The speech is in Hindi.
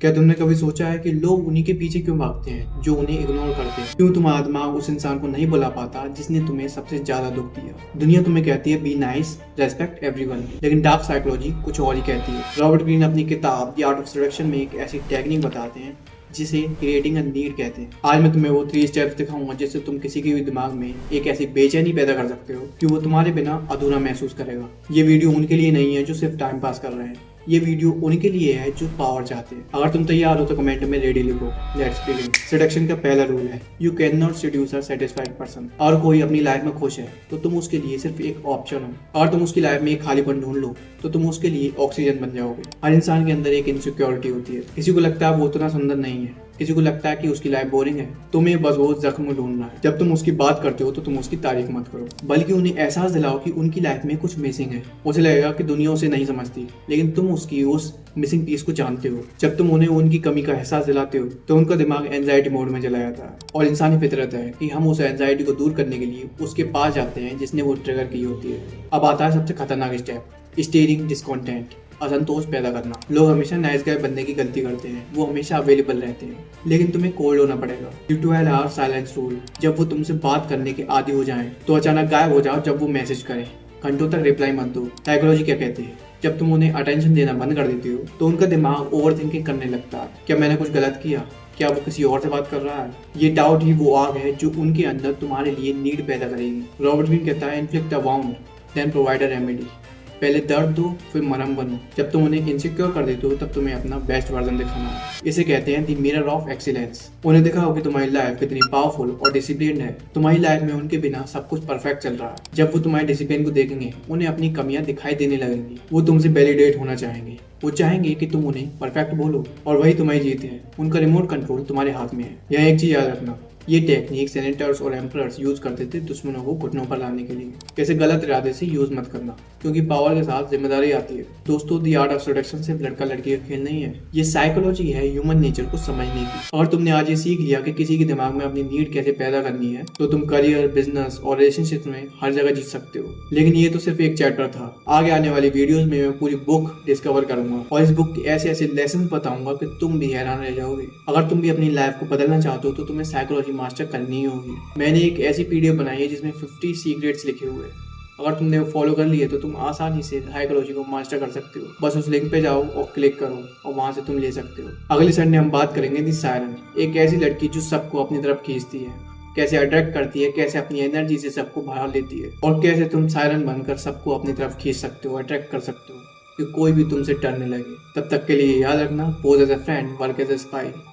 क्या तुमने कभी सोचा है कि लोग उन्हीं के पीछे क्यों भागते हैं जो उन्हें इग्नोर करते हैं? क्यों तुम्हारा दिमाग उस इंसान को नहीं बुला पाता जिसने तुम्हें सबसे ज्यादा दुख दिया? दुनिया तुम्हें कहती है बी नाइस, रेस्पेक्ट एवरीवन, लेकिन डार्क साइकोलॉजी कुछ और ही कहती है। रॉबर्ट ग्रीन अपनी किताब द आर्ट ऑफ सेडक्शन में एक ऐसी टेक्निक बताते हैं जिसे क्रिएटिंग अ नीड कहते हैं। आज मैं तुम्हें वो 3 स्टेप्स दिखाऊंगा जिससे तुम किसी के भी दिमाग में एक ऐसी बेचैनी पैदा कर सकते हो कि वो तुम्हारे बिना अधूरा महसूस करेगा। ये वीडियो उनके लिए नहीं है जो सिर्फ टाइम पास कर रहे हैं, ये वीडियो उनके लिए है जो पावर चाहते हैं। अगर तुम तैयार हो तो कमेंट में रेडी लिखो। Let's begin. सेडक्शन का पहला रूल है you can not seduces a satisfied person. और कोई अपनी लाइफ में खुश है तो तुम उसके लिए सिर्फ एक ऑप्शन हो। और तुम उसकी लाइफ में एक खालीपन ढूंढ लो तो तुम उसके लिए ऑक्सीजन बन जाओगे। हर इंसान के अंदर एक इनसिक्योरिटी होती है। किसी को लगता है वो उतना सुंदर नहीं है, किसी को लगता है कि उसकी लाइफ बोरिंग है। तुम्हें बस वो जख्म ढूंढना है। जब तुम उसकी बात करते हो तो तुम उसकी तारीफ मत करो, बल्कि उन्हें एहसास दिलाओ कि उनकी लाइफ में कुछ मिसिंग है। उसे लगेगा कि दुनिया उसे नहीं समझती, लेकिन तुम उसकी उस मिसिंग पीस को जानते हो। जब तुम उन्हें उनकी कमी का एहसास दिलाते हो तो उनका दिमाग एंजाइटी मोड में चला जाता है। और इंसानी फितरत है कि हम उस एंजाइटी को दूर करने के लिए उसके पास जाते हैं जिसने वो ट्रिगर की होती है। अब आता है सबसे खतरनाक स्टेप, स्टीयरिंग डिस्कॉन्टेंट, असंतोष पैदा करना। लोग हमेशा नाइस गाय बनने की गलती करते हैं, वो हमेशा अवेलेबल रहते हैं, लेकिन तुम्हें कोल्ड होना पड़ेगा। 12 आवर साइलेंस रूल, जब वो तुमसे बात करने के आदी हो जाएं तो अचानक गायब हो जाओ। जब वो मैसेज करें घंटों तक रिप्लाई मत दो। साइकोलॉजी क्या कहती है, जब तुम उन्हें अटेंशन देना बंद कर देती हो तो उनका दिमाग ओवर थिंकिंग करने लगता है। क्या मैंने कुछ गलत किया? क्या वो किसी और से बात कर रहा है? ये डाउट ही वो आग है जो उनके अंदर तुम्हारे लिए नीड पैदा करेगी। रॉबर्ट ग्रीन कहता है inflict a wound then provide a remedy. पहले दर्द दो फिर मरहम बनो। जब तुम उन्हें इनसिक्योर कर देते हो तब तुम्हें अपना बेस्ट वर्जन दिखाना है। इसे कहते हैं द मिरर ऑफ एक्सीलेंस। उन्हें देखा हो कि तुम्हारी लाइफ कितनी पावरफुल और डिसिप्लिन है। तुम्हारी लाइफ में उनके बिना सब कुछ परफेक्ट चल रहा है। जब वो तुम्हारे डिसिप्लिन को देखेंगे उन्हें अपनी कमियां दिखाई देने लगेंगी। वो तुमसे वैलिडेट होना चाहेंगे। वो चाहेंगे कि तुम उन्हें परफेक्ट बोलो और वही तुम्हारी जीत है। उनका रिमोट कंट्रोल तुम्हारे हाथ में है। यह एक चीज याद रखना, ये टेक्निक सेनेटर्स और एम्परर्स यूज करते थे दुश्मनों को घुटनों पर लाने के लिए। कैसे गलत इरादे से यूज मत करना, क्योंकि पावर के साथ जिम्मेदारी आती है। दोस्तों, द आर्ट ऑफ सेडक्शन सिर्फ लड़का लड़की का खेल नहीं है, ये साइकोलॉजी है ह्यूमन नेचर को समझने की। और तुमने आज ये सीख लिया कि किसी के दिमाग में अपनी नीड कैसे पैदा करनी है तो तुम करियर, बिजनेस और रिलेशनशिप में हर जगह जीत सकते हो। लेकिन ये तो सिर्फ एक चैप्टर था। आगे आने वाली वीडियोस में मैं पूरी बुक डिस्कवर करूंगा और इस बुक के ऐसे ऐसे लेसन बताऊंगा कि तुम भी हैरान रह जाओगे। अगर तुम भी अपनी लाइफ को बदलना चाहते हो तो तुम्हें साइकोलॉजी मास्टर करनी होगी। मैंने एक ऐसी पीडीएफ बनाई है जिसमें 50 सीक्रेट्स लिखे हुए हैं। अगर तुमने वो फॉलो कर लिए तो तुम आसानी से साइकोलॉजी को मास्टर कर सकते हो। बस उस लिंक पे जाओ और क्लिक करो और वहां से तुम ले सकते हो। अगले संडे हम बात करेंगे दी सायरन, एक ऐसी लड़की जो सबको अपनी तरफ खींचती है, कैसे अट्रैक्ट करती है, कैसे अपनी एनर्जी से सबको बाहर लेती है और कैसे तुम सायरन बनकर सबको अपनी तरफ खींच सकते हो, अट्रैक्ट कर सकते हो कि कोई भी तुमसे डरने लगे। तब तक के लिए याद रखना, pose as a friend, work as a spy.